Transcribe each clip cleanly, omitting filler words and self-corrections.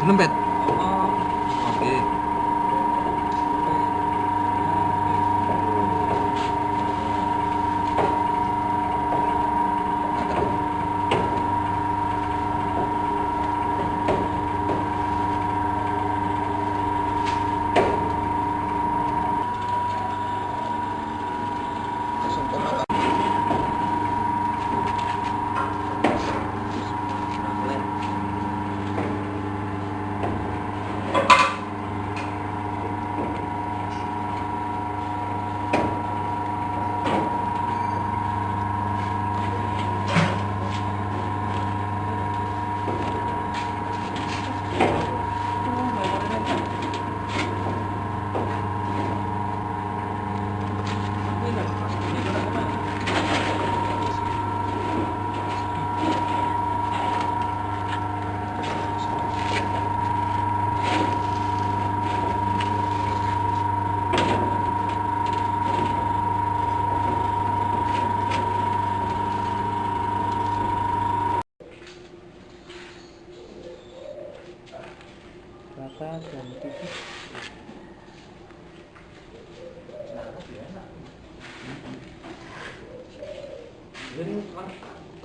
lembet. Oh. Oke. Rata dan tipis. Jadi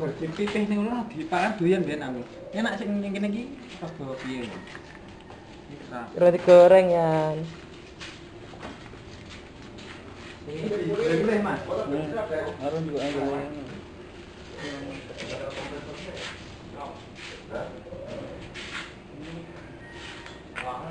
berpipih ning ngono dipakan doyan ben aku. Enak sing ning kene iki pas bawa piye. Kira digoreng ya. Boleh Mas. Harus juga ada. Wah,